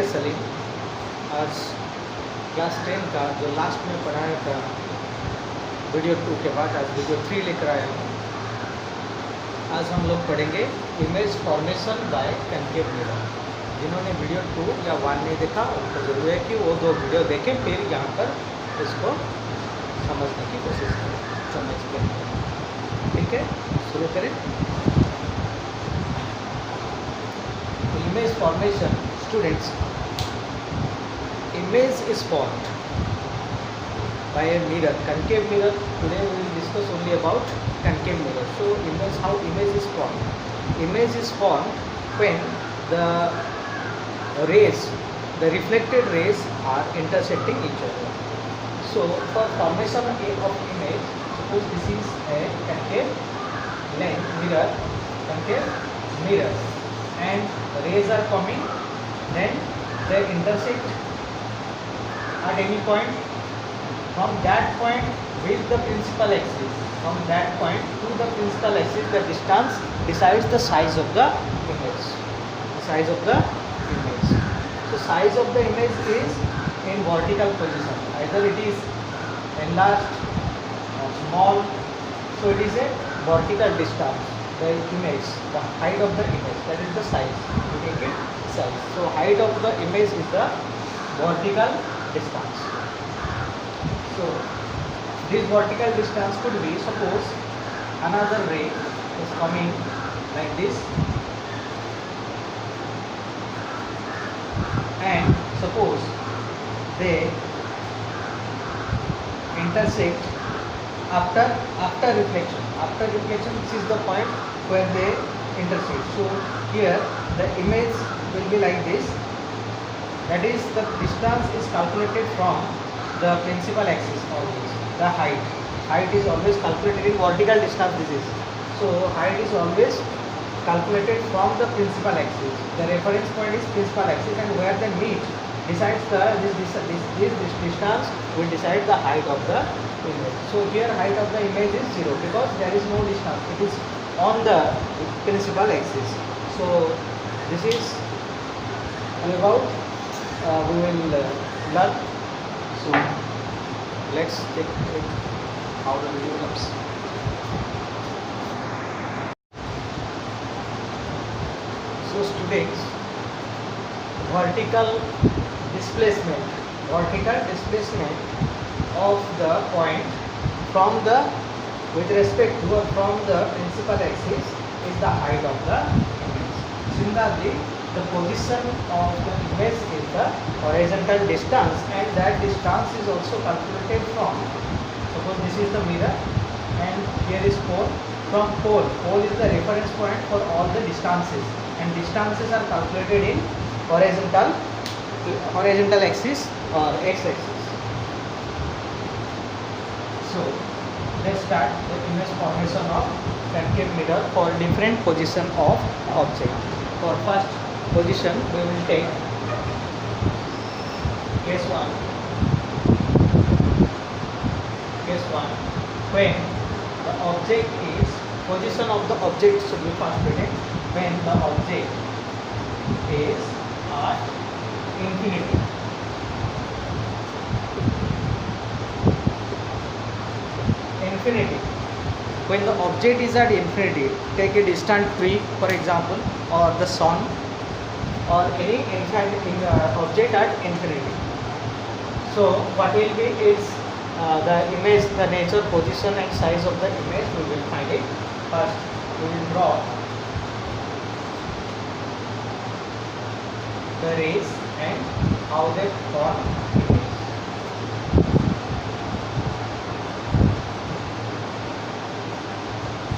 के सलीम। आज क्लास 10 का जो लास्ट में पढ़ाया था वीडियो 2 के बाद आज वीडियो 3 लेकर आया हूँ। आज हम लोग पढ़ेंगे image formation by concave mirror. जिन्होंने वीडियो 2 या 1 नहीं देखा उनको ज़रूर है कि वो 2 वीडियो देखें, फिर यहाँ पर इसको समझने की कोशिश करें, समझ के। ठीक है, शुरू करें। Image formation, students. Image is formed by a mirror, concave mirror. Today we will discuss only about concave mirror. So, how image is formed? Image is formed when the rays, the reflected rays, are intersecting each other. So, for formation of image, suppose this is a concave lens mirror, concave mirror. And rays are coming, then they intersect at any point. From that point with the principal axis, from that point to the principal axis, the distance decides the size of the image. The size of the image. So size of the image is in vertical position. Either it is enlarged or small. So it is a vertical distance. The image, the height of the image, that is the size. We take it size. So height of the image is the vertical distance. So this vertical distance could be, suppose another ray is coming like this, and suppose they intersect after reflection. After reflection, this is the point where they intersect. So here the image will be like this. That is, the distance is calculated from the principal axis always. The height is always calculated in vertical distance. This is, so height is always calculated from the principal axis. The reference point is principal axis, and where they meet decides this distance will decide the height of the image. So here height of the image is 0 because there is no distance. It is on the principal axis. So this is about we will learn. So let's check how the video comes. So students, vertical displacement of the point from the with respect to or from the principal axis is the height of the image. Similarly, the position of the image is the horizontal distance, and that distance is also calculated from, suppose this is the mirror and here is pole. From pole is the reference point for all the distances, and distances are calculated in horizontal axis or x-axis. So let's start the image formation of concave mirror for different position of object. For first position, we will take case 1. When the object is, position of the object should be first written when the object is at infinity. When the object is at infinity, take a distant tree for example, or the sun, or any object at infinity. So what will be is the image, the nature, position and size of the image. We will find it. First we will draw the rays and how they form image.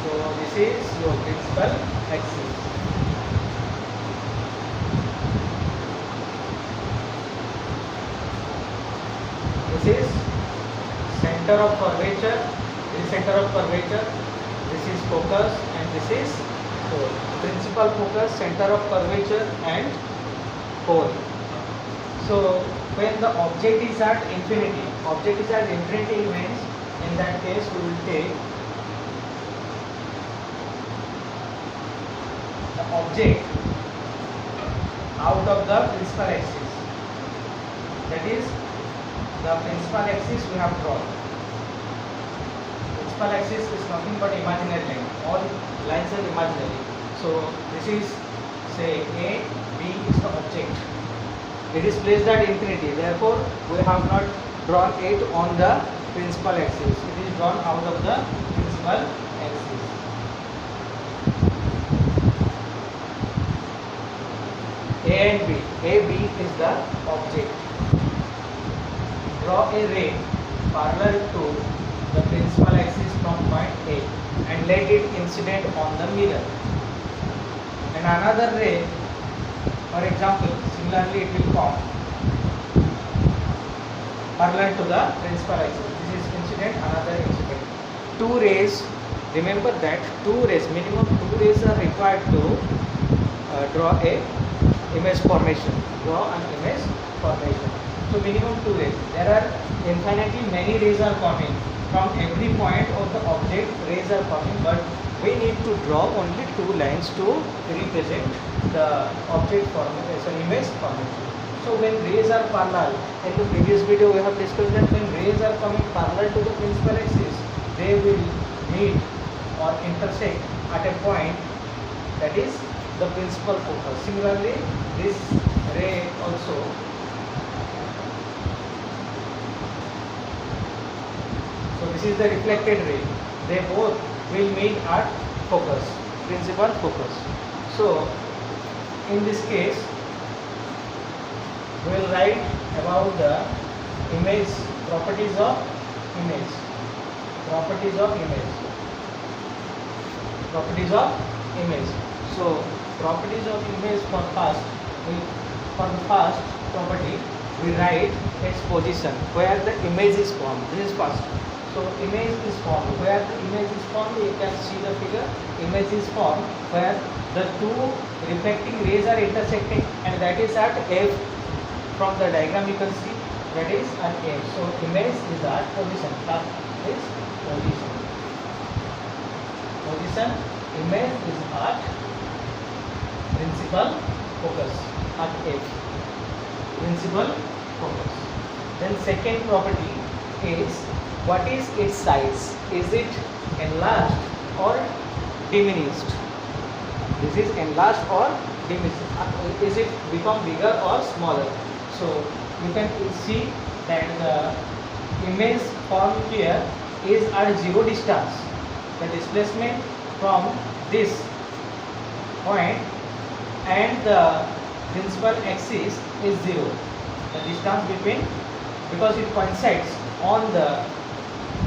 So this is your principal axis. This is center of curvature. This is center of curvature. This is focus, and this is pole. Principal focus, center of curvature, and pole. So when the object is at infinity, means in that case we will take the object out of the principal axis. That is the principal axis we have drawn. Principal axis is nothing but imaginary line. All lines are imaginary. So this is, say, A, B is the object. It is placed at infinity. Therefore, we have not drawn it on the principal axis. It is drawn out of the principal axis. A and B. A, B is the object. Draw a ray parallel to the principal axis from point A and let it incident on the mirror. And another ray, for example, similarly it will come parallel to the principal axis. This is incident, another incident. Two rays, remember that minimum two rays are required to draw a image formation. Draw an image formation. So minimum two rays. There are infinitely many rays are coming from every point of the object. Rays are coming, but we need to draw only two lines to represent the object formation, image formation. So when rays are parallel, in the previous video we have discussed that when rays are coming parallel to the principal axis, they will meet or intersect at a point, that is the principal focus. Similarly, this ray also, so this is the reflected ray. They both will meet at focus, principal focus. So in this case, we will write about the image, properties of image, properties of image, properties of image. So properties of image for the first property, we write its position, where the image is formed. This is first. So image is formed. Where the image is formed, you can see the figure. Image is formed where the two reflecting rays are intersecting, and that is at F. From the diagram you can see that is at F. So image is at position. That is position. Position. Image is at principal focus at F. Principal focus. Then second property is, what is its size? Is it enlarged or diminished? This is enlarged or diminished. Is it become bigger or smaller? So you can see that the image formed here is at zero distance. The displacement from this point and the principal axis is zero. The distance between, because it coincides on the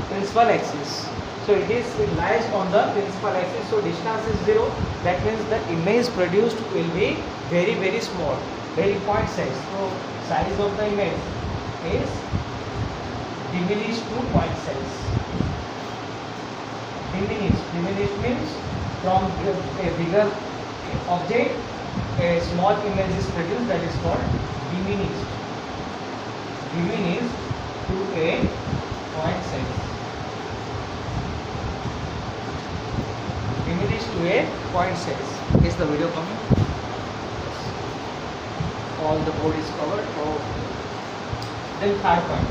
principal axis. So it lies on the principal axis. So distance is zero. That means the image produced will be very, very small, very point size. So size of the image is diminished to point size. Diminished means from a bigger object a small image is produced, that is called diminished. Diminished to a point size. Diminished to a point size. Is the video coming? All the board is covered. Oh. Then third point.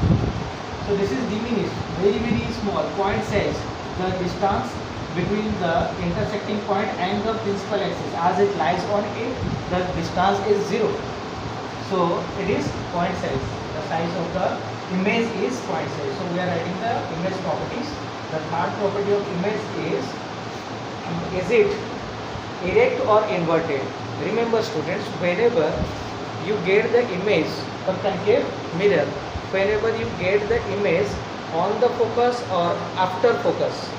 So this is diminished, very, very small point size. The distance between the intersecting point and the principal axis, as it lies on it, the distance is zero. So it is point size. The size of the image is point size. So we are writing the image properties. The third property of image is it erect or inverted? Remember students, whenever you get the image or concave mirror, whenever you get the image on the focus or after focus,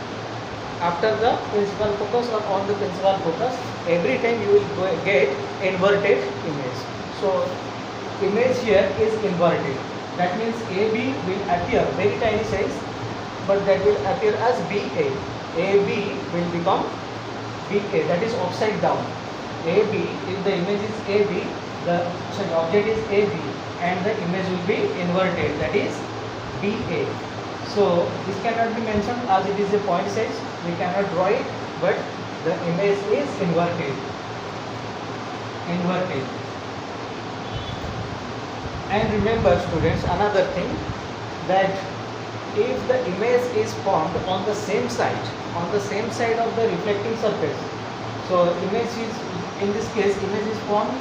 after the principal focus or on the principal focus, every time you will get inverted image. So image here is inverted. That means AB will appear very tiny size, but that will appear as BA. AB will become BA, that is upside down. AB, if the image is AB, the object is AB, and the image will be inverted, that is BA. So this cannot be mentioned as it is a point size. We cannot draw it, but the image is inverted. And remember students, another thing, that if the image is formed on the same side of the reflecting surface, so image is, in this case image is formed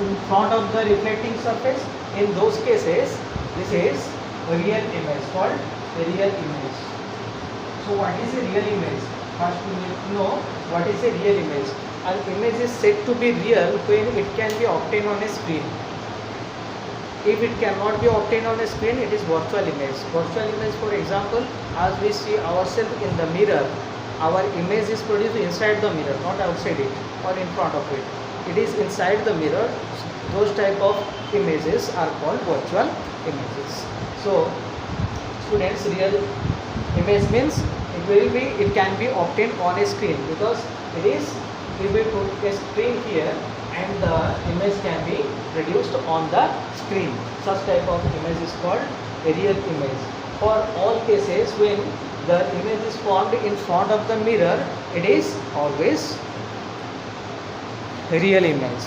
in front of the reflecting surface, in those cases this is a real image, called a real image. So what is a real image? First we need to know what is a real image. An image is said to be real when it can be obtained on a screen. If it cannot be obtained on a screen, it is virtual image. Virtual image, for example, as we see ourselves in the mirror, our image is produced inside the mirror, not outside it or in front of it. It is inside the mirror. Those type of images are called virtual images. So students, real image means it can be obtained on a screen, because it is, we will put a screen here and the image can be produced on the screen. Such type of image is called a real image. For all cases when the image is formed in front of the mirror, it is always a real image.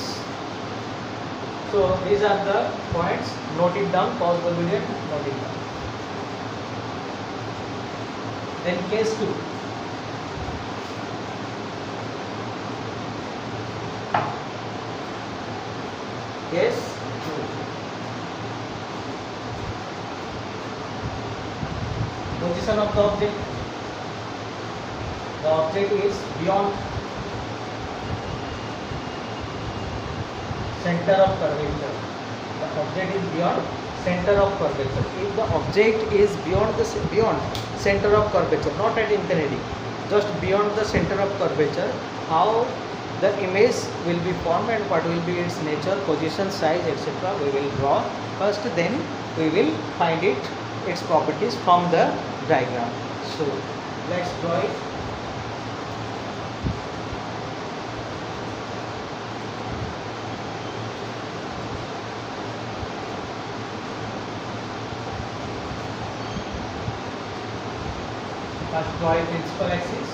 So these are the points. Note it down. Pause the video. Note it down. Then case 2. Case 2. Position of the object. The object is beyond center of curvature. The object is beyond center of curvature. If the object is beyond center of curvature, not at infinity, just beyond the center of curvature, how the image will be formed and what will be its nature, position, size, etc. we will draw first, then we will find its properties from the diagram. So let's draw it. First draw a principal axis.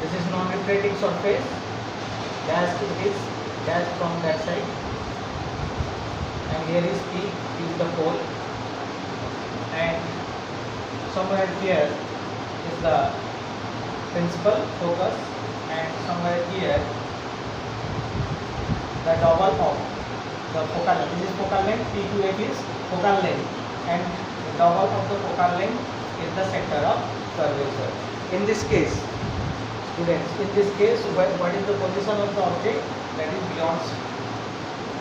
This is non-reflecting surface. Dash is dash from that side, and here is P is the pole, and somewhere here is the principal focus, and somewhere here the double of the focal length. This is focal length. P to F is focal length, and the double of the focal length is the center of curvature. In this case, students, in this case, what is the position of the object? That is beyond.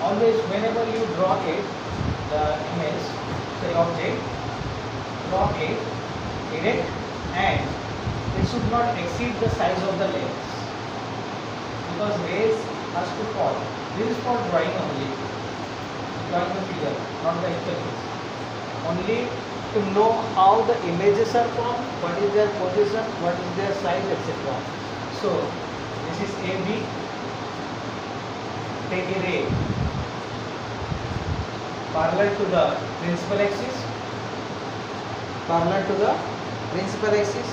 Always, whenever you draw it, the image, the object, draw it, erect, and it should not exceed the size of the legs, because rays has to fall. This is for drawing only, drawing the figure, not the actual case. Only to know how the images are formed, what is their position, what is their size, etc. So this is AB. Take a ray parallel to the principal axis. Parallel to the principal axis.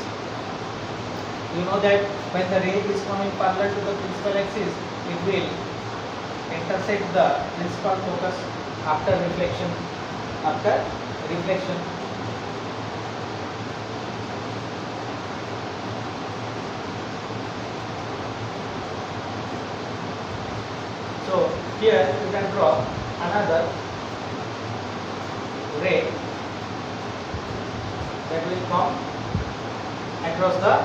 You know that when the ray is coming parallel to the principal axis, it will intersect the principal focus after reflection. After reflection. So here you can draw another ray that will come across the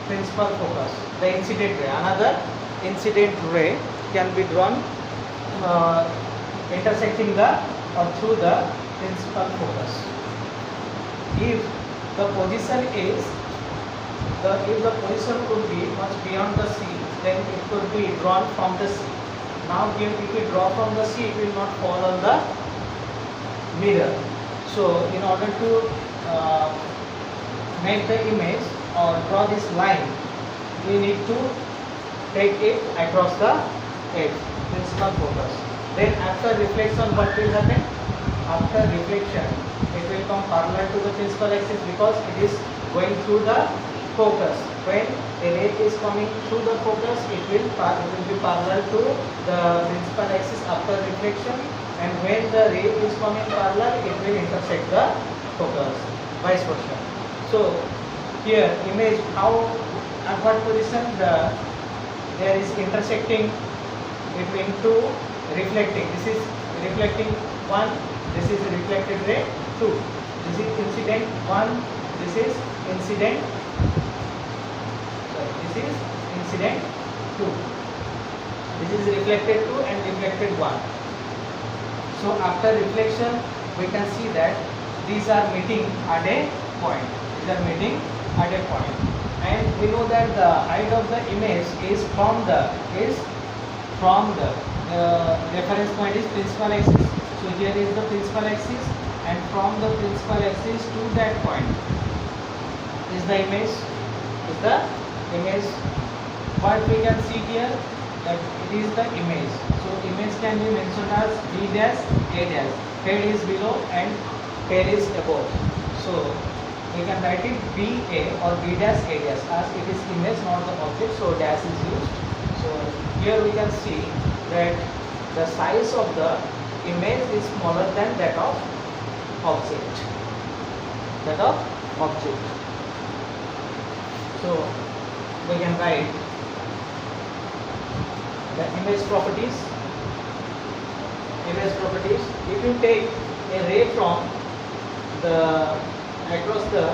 principal focus, the incident ray. Another incident ray can be drawn intersecting the or through the principal focus. If the position is if the position could be much beyond the C, then it could be drawn from the C. Now here if we draw from the C, it will not fall on the mirror. So in order to make the image or draw this line, we need to take it across the edge, principal focus. Then after reflection, what will happen? After reflection, it will come parallel to the principal axis, because it is going through the focus. When a ray is coming through the focus, it will be parallel to the principal axis after reflection, and when the ray is coming parallel, it will intersect the focus, vice versa. So here image, how at what position there is intersecting between two reflecting. This is reflecting 1, this is reflected ray 2. This is incident 1, this is incident, sorry, this is incident 2. This is reflected 2 and reflected 1. So after reflection, we can see that these are meeting at a point. These are meeting at a point. And we know that the height of the image is from the reference point is principal axis. So here is the principal axis, and from the principal axis to that point is the image. What we can see here, that it is the image. So image can be mentioned as B dash A dash. Head is below and tail is above. So we can write it BA or B dash A dash, as it is image, not the object, so dash is used. So here we can see that the size of the image is smaller than that of object. So we can write the image properties. If you take a ray from across the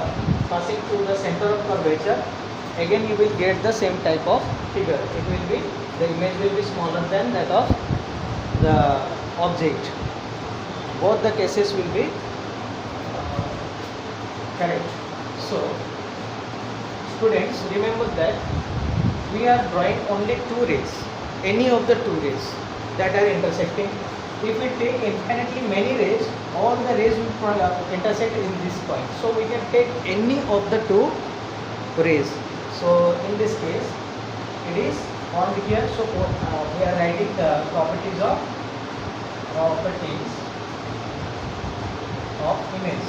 passing through the center of curvature, again you will get the same type of figure. It will be, the image will be smaller than that of the object. Both the cases will be correct. So students, remember that we are drawing only two rays, any of the two rays that are intersecting. If we take infinitely many rays, all the rays will intersect in this point. So we can take any of the two rays. So in this case, it is on here. So we are writing the properties of image.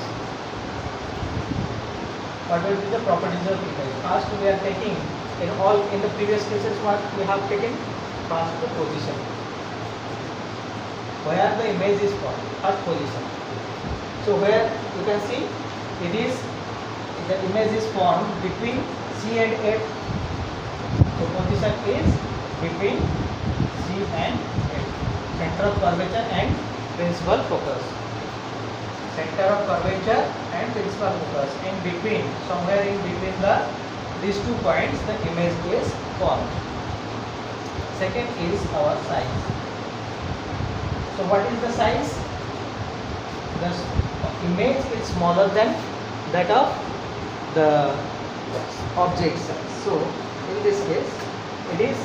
What will be the properties of image? First, we are taking in the previous cases what we have taken. First, the position, where the image is found, first position. So where you can see it is, the image is formed between C and F. So position is between C and F, center of curvature and principal focus. Center of curvature and principal focus, and between, somewhere in between these 2 points, the image is formed. Second is our size. So what is the size? The image is smaller than that of the object size. So in this case, it is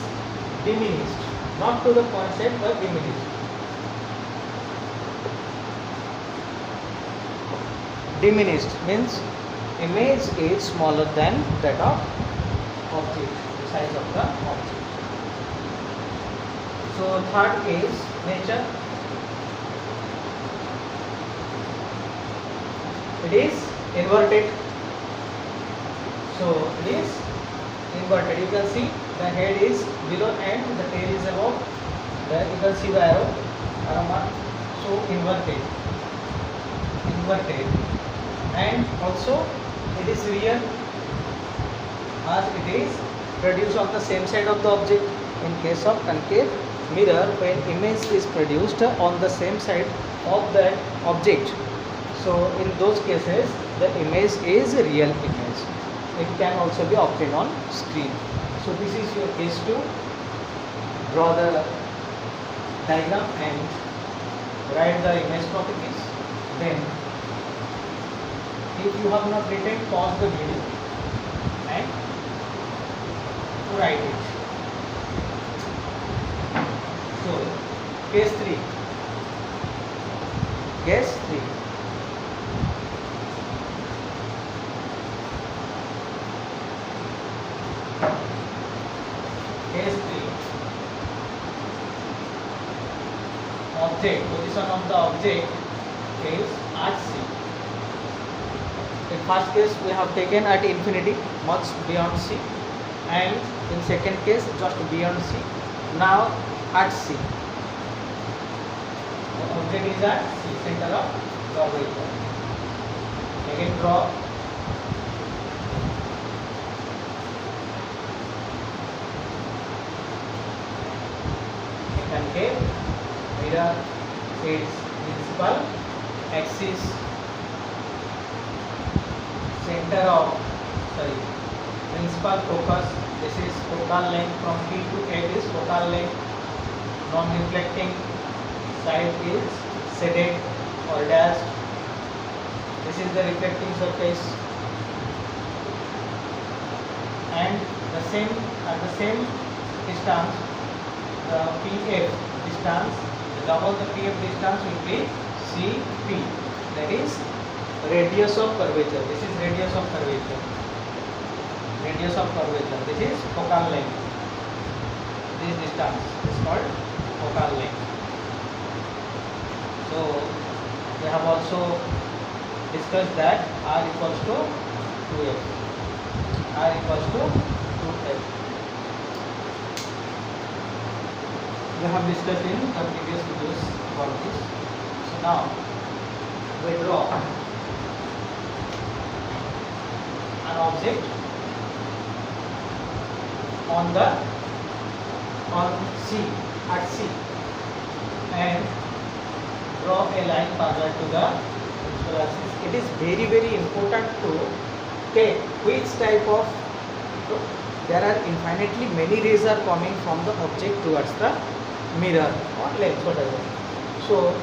diminished, not to the concept but diminished. Diminished means image is smaller than that of object, the size of the object. So third is nature. It is inverted. So it is inverted. You can see the head is below and the tail is above. There you can see the arrow mark. So inverted, and also it is real, as it is produced on the same side of the object. In case of concave mirror, when image is produced on the same side of the object, so in those cases the image is a real image. It can also be obtained on screen. So this is your case to draw the diagram and write the image properties. Then if you have not written, pause the video and write it. So case 3. Case 3. Case 3. Object, position of the object is at C. In first case we have taken at infinity. much beyond C, and in second case just beyond C. Now at C, the object is at C, center of curvature. Again draw a concave mirror, its principal axis, center of principal focus. This is focal length from P to F is focal length. Non-reflecting side is shaded or dashed. This is the reflecting surface, and the same at the same distance, the PF distance, the double the PF distance will be CP. That is radius of curvature. This is radius of curvature. Radius of curvature. This is focal length. This distance is called focal length. So we have also discussed that R equals to 2F. R equals to 2F. We have discussed in the previous videos about this. So now we draw an object on C, at C, and draw a line parallel to the principal axis. It is very important to take which type of, there are infinitely many rays are coming from the object towards the mirror or lens, whatever. So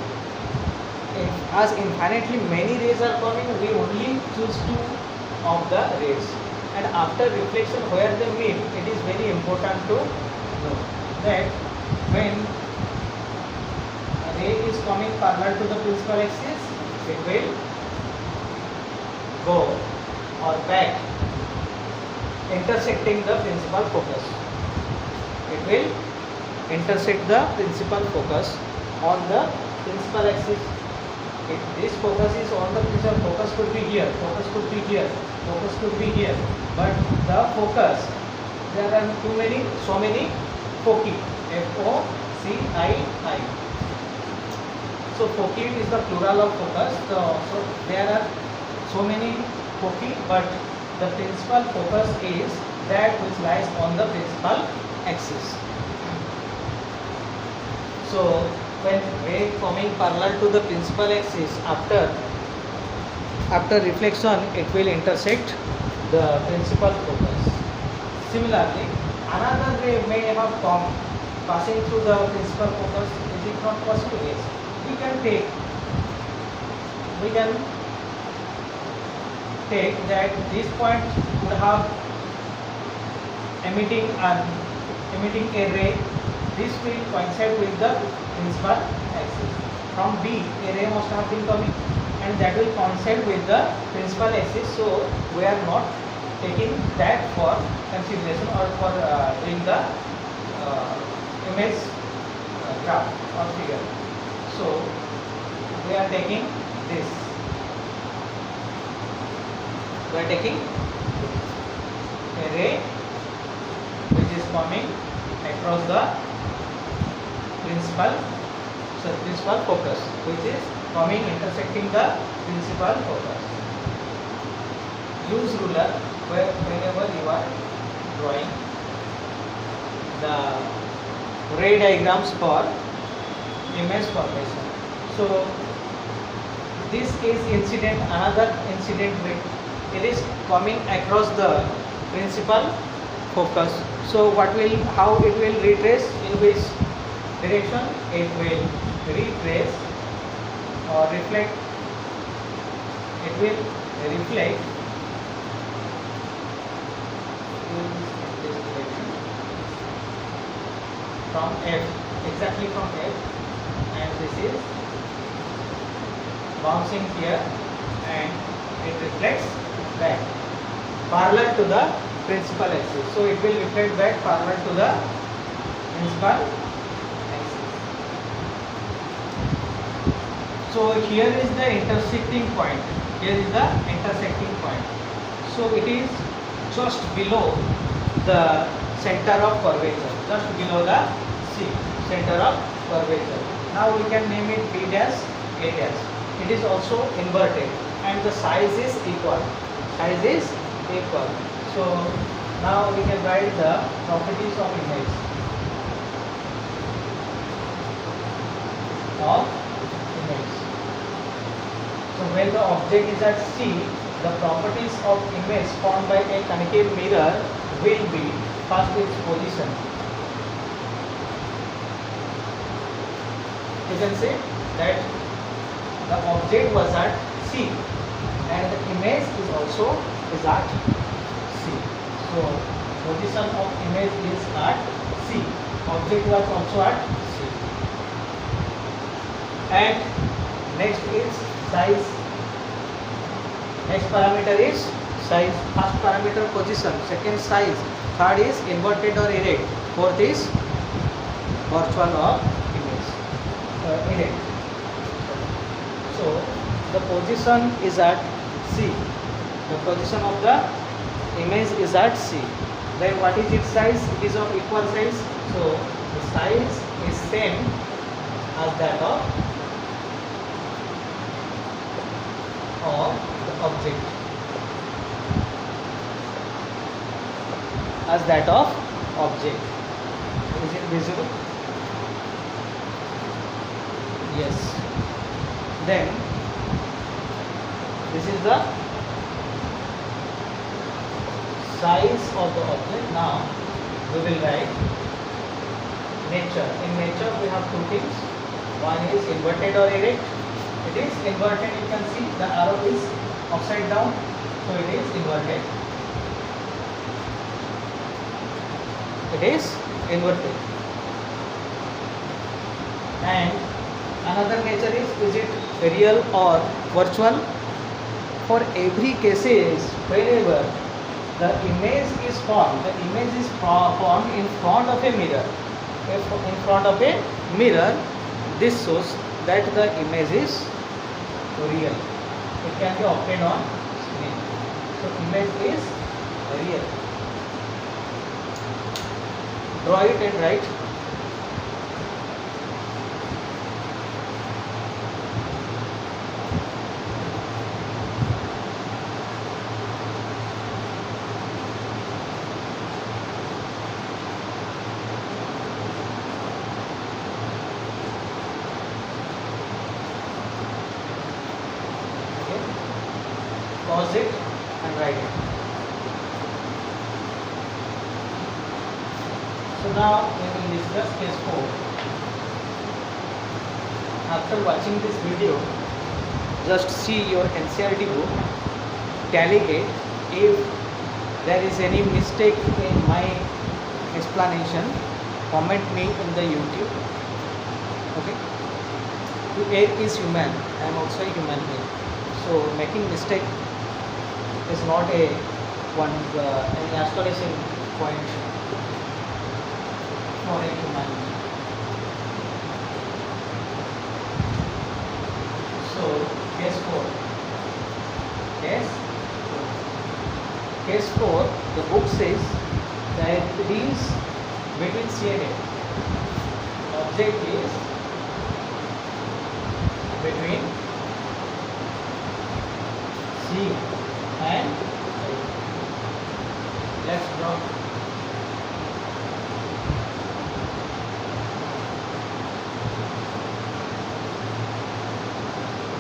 as infinitely many rays are coming, we only choose two of the rays, and after reflection where they meet, it is very important to know that when a ray is coming parallel to the principal axis, it will go or back intersecting the principal focus. It will intersect the principal focus on the principal axis. If this focus is on the principal, focus could be here, focus could be here, focus could be here, but the focus, there are so many foci, F-O-C-I-I. So foci is the plural of focus. So there are so many foci, but the principal focus is that which lies on the principal axis. So when ray coming parallel to the principal axis, after reflection, it will intersect the principal focus. Similarly, another ray may have come passing through the principal focus. Is it not possible? Yes. We can take that this point would have emitting a ray. This will coincide with the principal axis. From B, a ray must have been coming, and that will coincide with the principal axis. So we are not taking that for consideration or for doing the image graph or figure. So we are taking this. We are taking a ray which is coming across the principal focus, which is coming intersecting the principal focus. Use ruler whenever you are drawing the ray diagrams for image formation. So this is another incident ray. It is coming across the principal focus. So how it will retrace, in which direction it will retrace or reflect? It will reflect in this direction from F, exactly from F, and this is bouncing here, and it reflects back parallel to the principal axis. So it will reflect back parallel to the principal axis. So here is the intersecting point. Here is the intersecting point. So it is just below the center of curvature, just below the C, center of curvature. Now we can name it B dash, A dash. It is also inverted and the size is equal. Size is equal. So now we can write the properties of image. Of image. So when the object is at C, the properties of image formed by a concave mirror will be first its position. You can say that the object was at C and the image is also is at C. So position of image is at C. Object was also at C. And next is size. Next parameter is size. First parameter position, second size, third is inverted or erect, fourth is virtual or image erect. So the position is at C. The position of the image is at C. Then what is its size? It is of equal size. So the size is same as that of the object, as that of object. Is it visible? Yes. Then this is the size of the object. Now we will write nature. In nature we have two things. One is inverted or erect. It is inverted, you can see the arrow is upside down, so it is inverted. It is inverted. And another nature is it real or virtual? For every cases, whenever the image is formed, the image is formed in front of a mirror. In front of a mirror, this shows that the image is real. It can be obtained on screen. So image is real. Draw it and write. Pause it and write it. So now we will discuss case 4. After watching this video, just see your NCERT book, tally it. If there is any mistake in my explanation, comment me in the YouTube. Okay? To err is human. I am also a human being. So making mistake is not a any astonishing point for a human being. So case 4. Case 4, the book says that it is between C and A. Object is between C and A. Let's draw.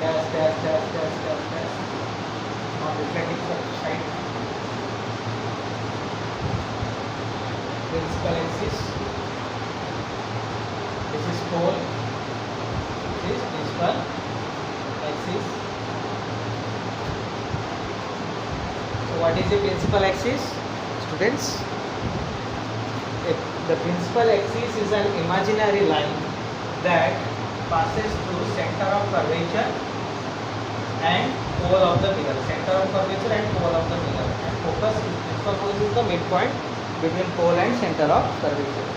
Dash. Not reflecting side. Principal axis. This is pole. This is principal axis. So what is the principal axis, students? The principal axis is an imaginary line that passes through center of curvature and pole of the mirror. Center of curvature and pole of the mirror. And focus is principal focus is the midpoint between pole and center of curvature.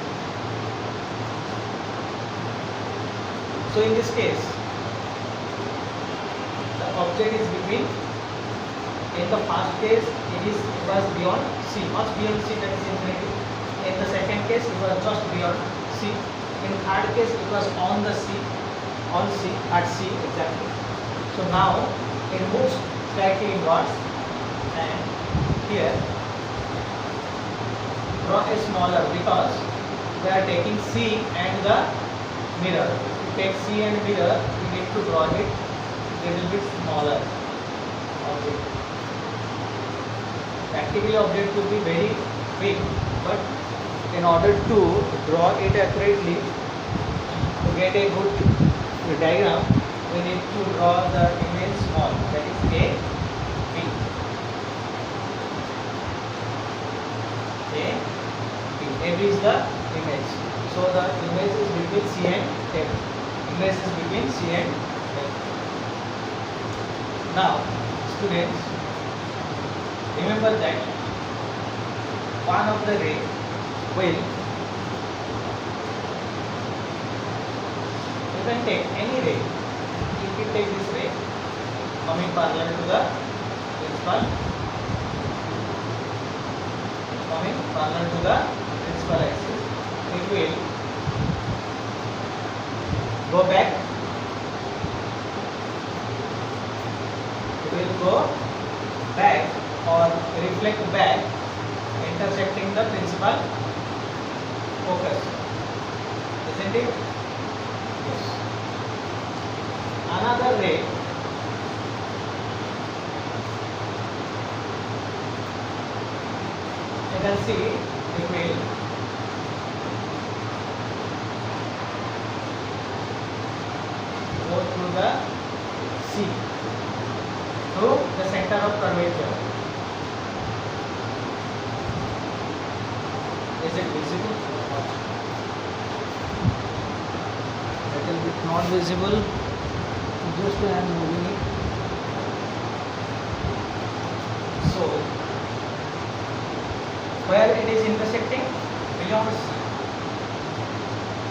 So in this case, the object is between. In the first case, it was beyond C. C. What's beyond C? That is infinity. In the second case, it was just beyond C. In third case, it was on the C, at C exactly. So now it moves slightly inwards, and here draw a smaller, because we are taking C and the mirror. To take C and mirror, we need to draw it a little bit smaller object. Practically object could be very big, but in order to draw it accurately, to get a good diagram, we need to draw the image small, that is A, B. A, B. A, B is the image. So the image is between C and F. Image is between C and F. Now, students, remember that one of the ray will, you can take any ray. If you take this ray coming parallel to the principal, axis, it will go back. It will go back or reflect back, intersecting the principal focus. Isn't it? Yes. Another ray you can see it will go through the C, through the center of curvature. Is it visible? Little bit not visible. Just I am moving it. So, where it is intersecting? Beyond C.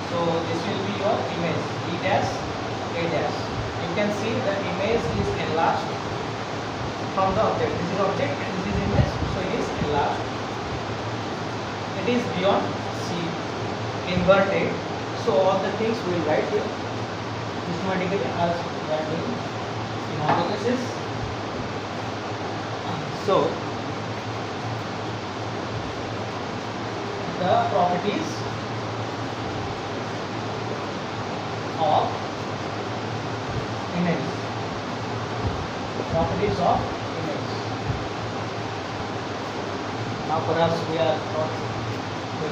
So this will be your image, E dash, A dash. You can see the image is enlarged from the object. This is object and this is image, so it is enlarged. It is beyond C, inverted. So all the things we will write here systematically as we are doing in all the cases. So the properties of image. Properties of image. Now perhaps we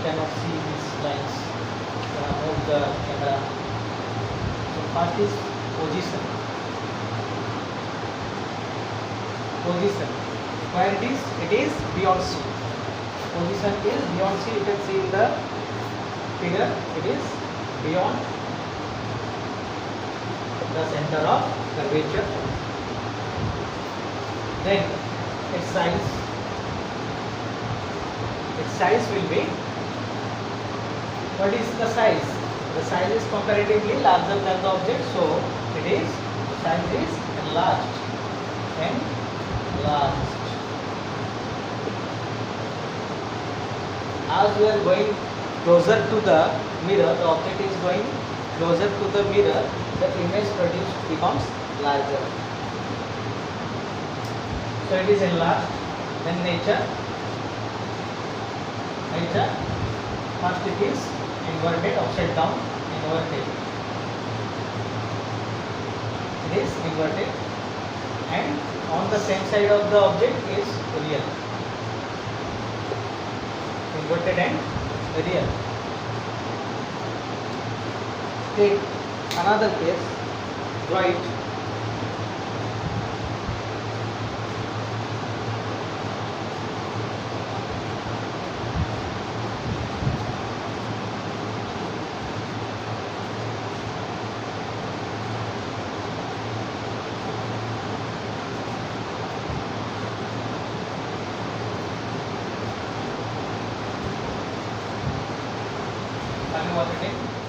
cannot see these lines. Move the camera. So first is position. Position. Where it is? It is beyond C. Position is beyond C. You can see in the figure. It is beyond the center of curvature. Then its size. Its size will be. What is the size? The size is comparatively larger than the object, so it is, the size is enlarged. As we are going closer to the mirror, the object is going closer to the mirror, the image produced becomes larger. So it is enlarged. Then nature. First it is inverted, upside down, inverted. It is inverted, and on the same side of the object is real. Inverted and real. Take another case, draw it. Tell me what it is.